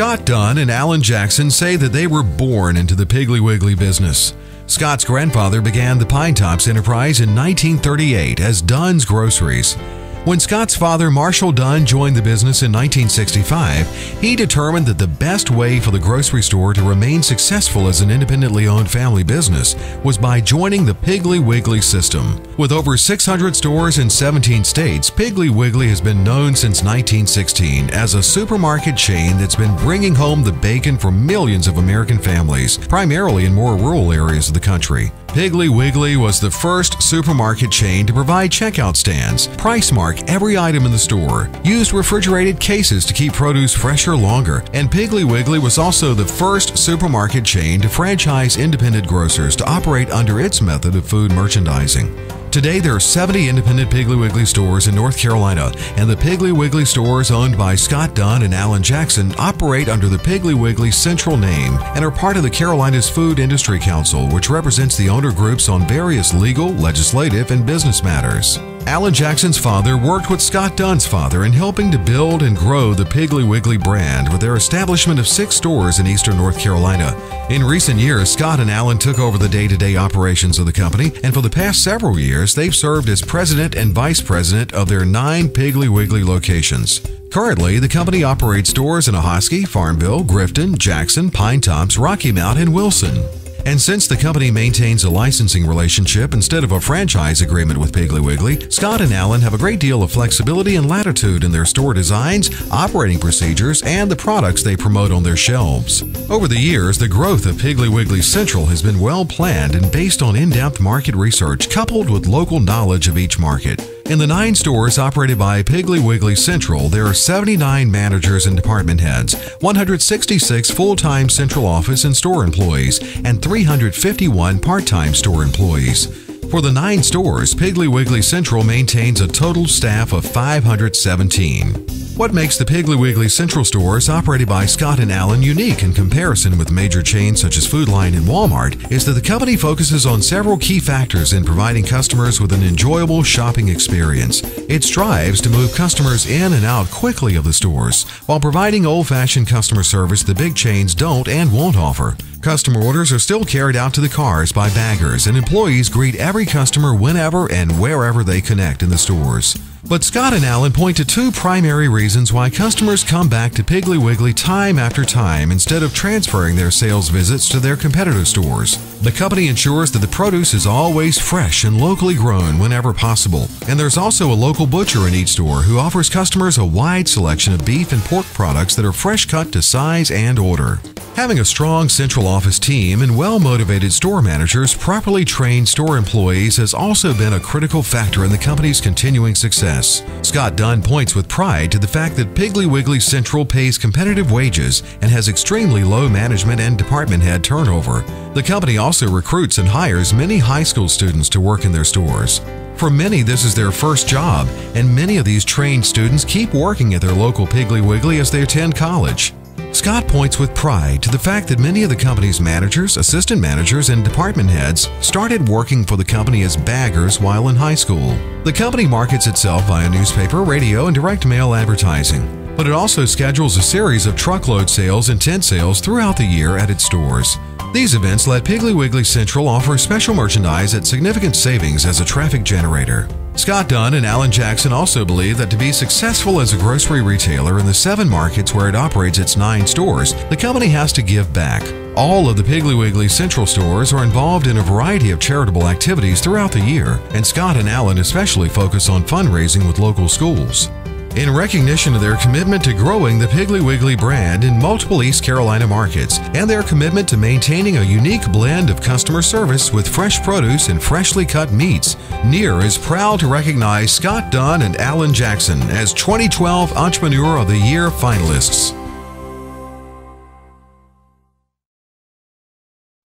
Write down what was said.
Scott Dunn and Alan Jackson say that they were born into the Piggly Wiggly business. Scott's grandfather began the Pinetops enterprise in 1938 as Dunn's Groceries. When Scott's father, Marshall Dunn, joined the business in 1965, he determined that the best way for the grocery store to remain successful as an independently owned family business was by joining the Piggly Wiggly system. With over 600 stores in 17 states, Piggly Wiggly has been known since 1916 as a supermarket chain that's been bringing home the bacon for millions of American families, primarily in more rural areas of the country. Piggly Wiggly was the first supermarket chain to provide checkout stands, price mark every item in the store, used refrigerated cases to keep produce fresher longer, and Piggly Wiggly was also the first supermarket chain to franchise independent grocers to operate under its method of food merchandising. Today, there are 70 independent Piggly Wiggly stores in North Carolina, and the Piggly Wiggly stores owned by Scott Dunn and Alan Jackson operate under the Piggly Wiggly Central name and are part of the Carolina's Food Industry Council, which represents the owner groups on various legal, legislative, and business matters. Alan Jackson's father worked with Scott Dunn's father in helping to build and grow the Piggly Wiggly brand with their establishment of 6 stores in eastern North Carolina. In recent years, Scott and Alan took over the day-to-day operations of the company, and for the past several years, they've served as president and vice president of their 9 Piggly Wiggly locations. Currently, the company operates stores in Ahoskie, Farmville, Grifton, Jackson, Pinetops, Rocky Mount, and Wilson. And since the company maintains a licensing relationship instead of a franchise agreement with Piggly Wiggly, Scott and Alan have a great deal of flexibility and latitude in their store designs, operating procedures, and the products they promote on their shelves. Over the years, the growth of Piggly Wiggly Central has been well planned and based on in-depth market research coupled with local knowledge of each market. In the 9 stores operated by Piggly Wiggly Central, there are 79 managers and department heads, 166 full-time central office and store employees, and 351 part-time store employees. For the 9 stores, Piggly Wiggly Central maintains a total staff of 517. What makes the Piggly Wiggly Central stores operated by Scott and Alan unique in comparison with major chains such as Food Lion and Walmart is that the company focuses on several key factors in providing customers with an enjoyable shopping experience. It strives to move customers in and out quickly of the stores while providing old-fashioned customer service the big chains don't and won't offer. Customer orders are still carried out to the cars by baggers, and employees greet every customer whenever and wherever they connect in the stores. But Scott and Alan point to 2 primary reasons why customers come back to Piggly Wiggly time after time instead of transferring their sales visits to their competitor stores. The company ensures that the produce is always fresh and locally grown whenever possible, and there's also a local butcher in each store who offers customers a wide selection of beef and pork products that are fresh cut to size and order. Having a strong central office team and well-motivated store managers, properly trained store employees has also been a critical factor in the company's continuing success. Scott Dunn points with pride to the fact that Piggly Wiggly Central pays competitive wages and has extremely low management and department head turnover. The company also recruits and hires many high school students to work in their stores. For many, this is their first job, and many of these trained students keep working at their local Piggly Wiggly as they attend college. Scott points with pride to the fact that many of the company's managers, assistant managers, and department heads started working for the company as baggers while in high school. The company markets itself via newspaper, radio, and direct mail advertising, but it also schedules a series of truckload sales and tent sales throughout the year at its stores. These events let Piggly Wiggly Central offer special merchandise at significant savings as a traffic generator. Scott Dunn and Alan Jackson also believe that to be successful as a grocery retailer in the 7 markets where it operates its 9 stores, the company has to give back. All of the Piggly Wiggly Central stores are involved in a variety of charitable activities throughout the year, and Scott and Alan especially focus on fundraising with local schools. In recognition of their commitment to growing the Piggly Wiggly brand in multiple East Carolina markets and their commitment to maintaining a unique blend of customer service with fresh produce and freshly cut meats, NEER is proud to recognize Scott Dunn and Alan Jackson as 2012 Entrepreneur of the Year finalists.